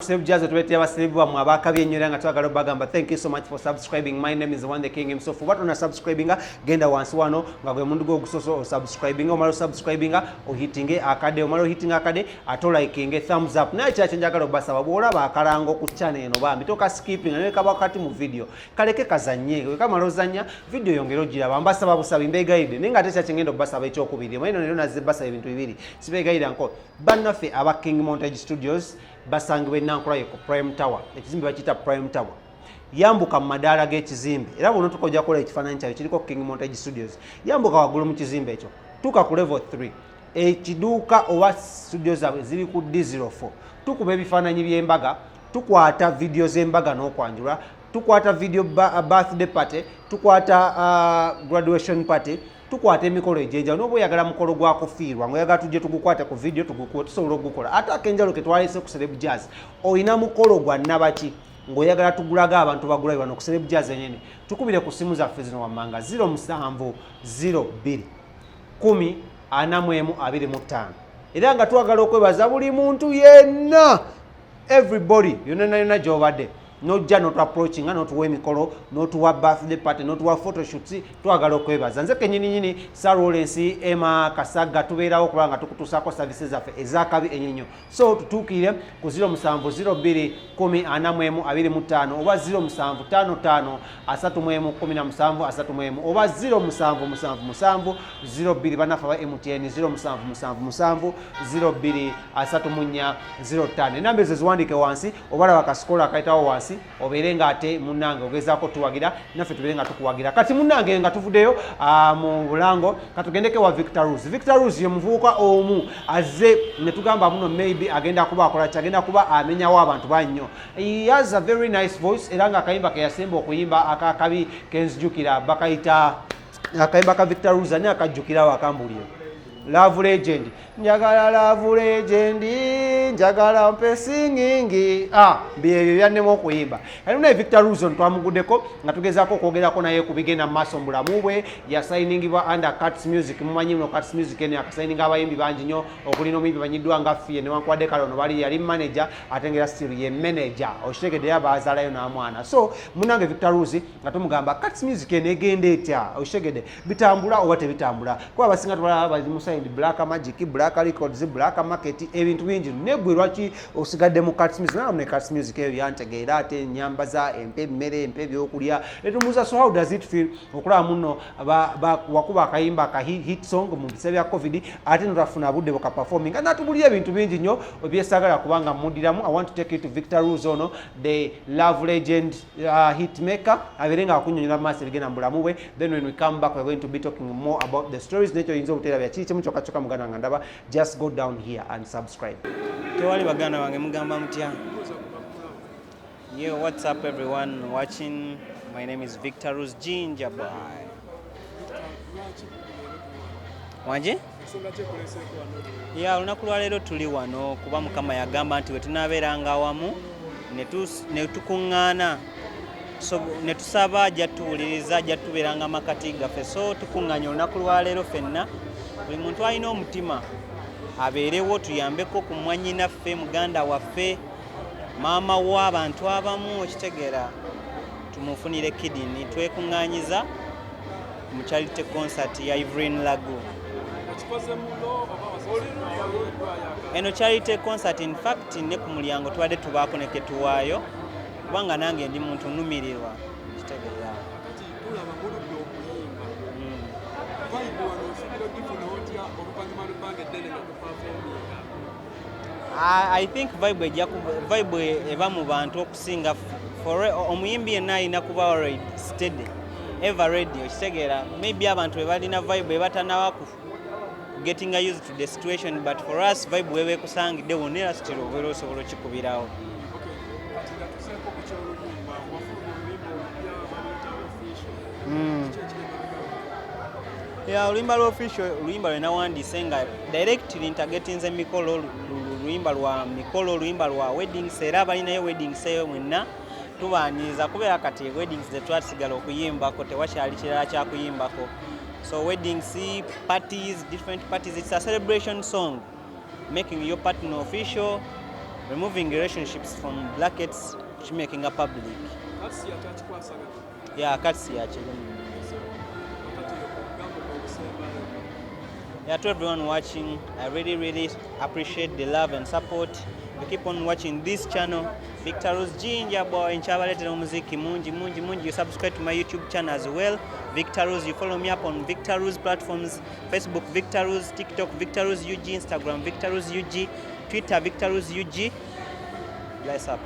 Thank you so much for subscribing. My name is One the King himself. What on subscribing? Genda once wano ngagwe mundu go gusoso subscribing omalo subscribing o hitting akade omalo hitting akade ato liking thumbs up na cha njagalo basa babola bakalango ku channel eno bambi toka skipping ne kaba wakati mu video kaleke kazanye kama rozanya video yongero gira bambasa babusaba imbe guide ninga techa chengendo basa bacho ku video maino nero nazibasa ebintu bibiri sibe guide anko banafe aba King Montage Studios basangwe nankula yeko Prime Tower ekizimbe bakita Prime Tower yambuka madala g'ekizimbe era bono tukojja kola ekifaananyi kyayo kiriko King Montage Studios yambuka waggulu mu kizimbe ekyo tuka ku level 3 ekiduuka owa studios zaabwe ziri ku D04 tukuba ebifaananyi by'embaga tukwata video z'embaga n'okwanjula tukwata video birthday party tukwata graduation party tukwata emikolo ejeja n'oba oyagala mukolo gwa kufiirwa ng'oyagala tujje tugukwata ku video tusobola okugukola ate akenjalo ke twalese ku Celeb Jazz oyina mukolo gwa nabaki ng'oyagala tugulaga abantu bagulayo wano ku Celeb Jazz enyene tukubire ku simu zaffe zino wammanga 0702104425 era nga twagala okwebaza buli muntu yenna everybody yonna gy'obadde nojja not approaching not we mikolo not wa birthday party not wa photo shoots twagala okwebaza nze kenyini Lawrence Emma Kasaga tubeerawo kubanga tukutusako services zaffe ezakabi enyinyo so tutukire ku 07104425 oba 0755311737 oba 077770 banafa ba MTN 0777023405 enamba ezo ziwandike wansi obala bakasikola akaitawo wansi oberenga ate munange ogezaako tuwagira naffe tuberenga tukuwagira kati munange nga tuvuddeyo mu bulango katugendeke wa Victor Rose ye muvubuka omu azze ne tugamba muno maybe agenda kuba akola kyagenda kuba amenyawo abantu bannyo. He has a very nice voice era nga akayimba ke yasemba okuyimba akakabi kenzijukira bakayita akayimba ka Victor Rose ani akajjukirawo akambulire Love Legend njagala Love Legend njagala mpe singing bye byannemo okuyimba alina Victor Rose twamuguddeko nga tugezaako okwogerako naye ku bigenda mu maaso mu bulamu bwe yasayiningibwa under Cuts Music mumanyi muno Cuts Music ene akasayininga abayimbi bangi nnyo okulina omuyimbi banyiddwa nga Fie newankwadde kalono bali yali manager ate ngera still ye manager okitegedde yabazaalayo n'amwana so munange Victor Rose nga tumugamba Cuts Music ene egenda etya okitegedde bitambula oba tebitambula kuba abasinga tubalaba bali musayind Black Magic Black Records Black Market ebintu bingi negwe lwaki osigadde mu Cuts Music na Cuts Music eyo yantegeera ate nyambaza empe mmere empe byokulya etumuza so how does it feel okulaba muno wakuba akayimba ka hit song mu bisebe bya COVID ate notafuna budde boka performing nga natubulya ebintu bingi nnyo obyesagala kubanga mudiramu I want to take you to Victor Rose ono the Love Legend hit maker aberenga akunyonyola maaso ebigenda mu bulamu bwe then when we come back we're going to be talking more about the stories nekyo yinza obutera bya kikimu choka muganda nga ndaba just go down here and subscribe. Tewali baganda wange mugamba mutya. Yo, what's up everyone watching? My name is Victor Rose Gingerboy. Wanje? Ya olunaku lwa leero tuli wano kuba Mukama yagamba nti we tunaabeeranga awamu ne tukuŋŋaana so ne tusaba ajja tuwuliriza ajja tubeeranga makati gaffe so tukuŋŋaanya olunaku lwa leero ffenna buli muntu alina omutima abeerewo tuyambeko ku mwannyinaffe muganda waffe maama w'abantu abamu okitegeera tumufunire kidini twekuŋŋaanyiza mu charity concert ya Evelyn Lago. Eno charity concert in fact ne ku mulyango tubadde tubaako ne ketuwaayo kubanga nange ndi muntu nnumirirwa okitegeera. I think vibe eva mu bantu okusinga omuyimbi yenna alina kuba already steady ever ready okitegeera maybe abantu bebalina vibe ebatanaba getting used to the situation but for us vibe wewe kusangidde wonera still obeera osobola okikubirawo. Ya oluyimba lwa official oluyimba lwe nawandiise nga directly integratinze mikolo oluyimba lwa mikolo oluyimba lwa weddings era balinayo weddings eyo mwenna tubaaniriza kubeera kati weddings zetwasigala okuyimbako tewakyali kirala kyakuyimbako so weddings parties different parties it's a celebration song making your partner official removing relationships from brackets, making a public. Yeah, Katsi actually. Yeah, to everyone watching, I really appreciate the love and support. You keep on watching this channel, Victor's Ginger Boy in Chavaletero Muziki Munji. You subscribe to my YouTube channel as well, Victor's. You follow me up on Victor's platforms, Facebook Victor's, TikTok Victor's UG, Instagram Victor's UG, Twitter Victor's UG. Bless up.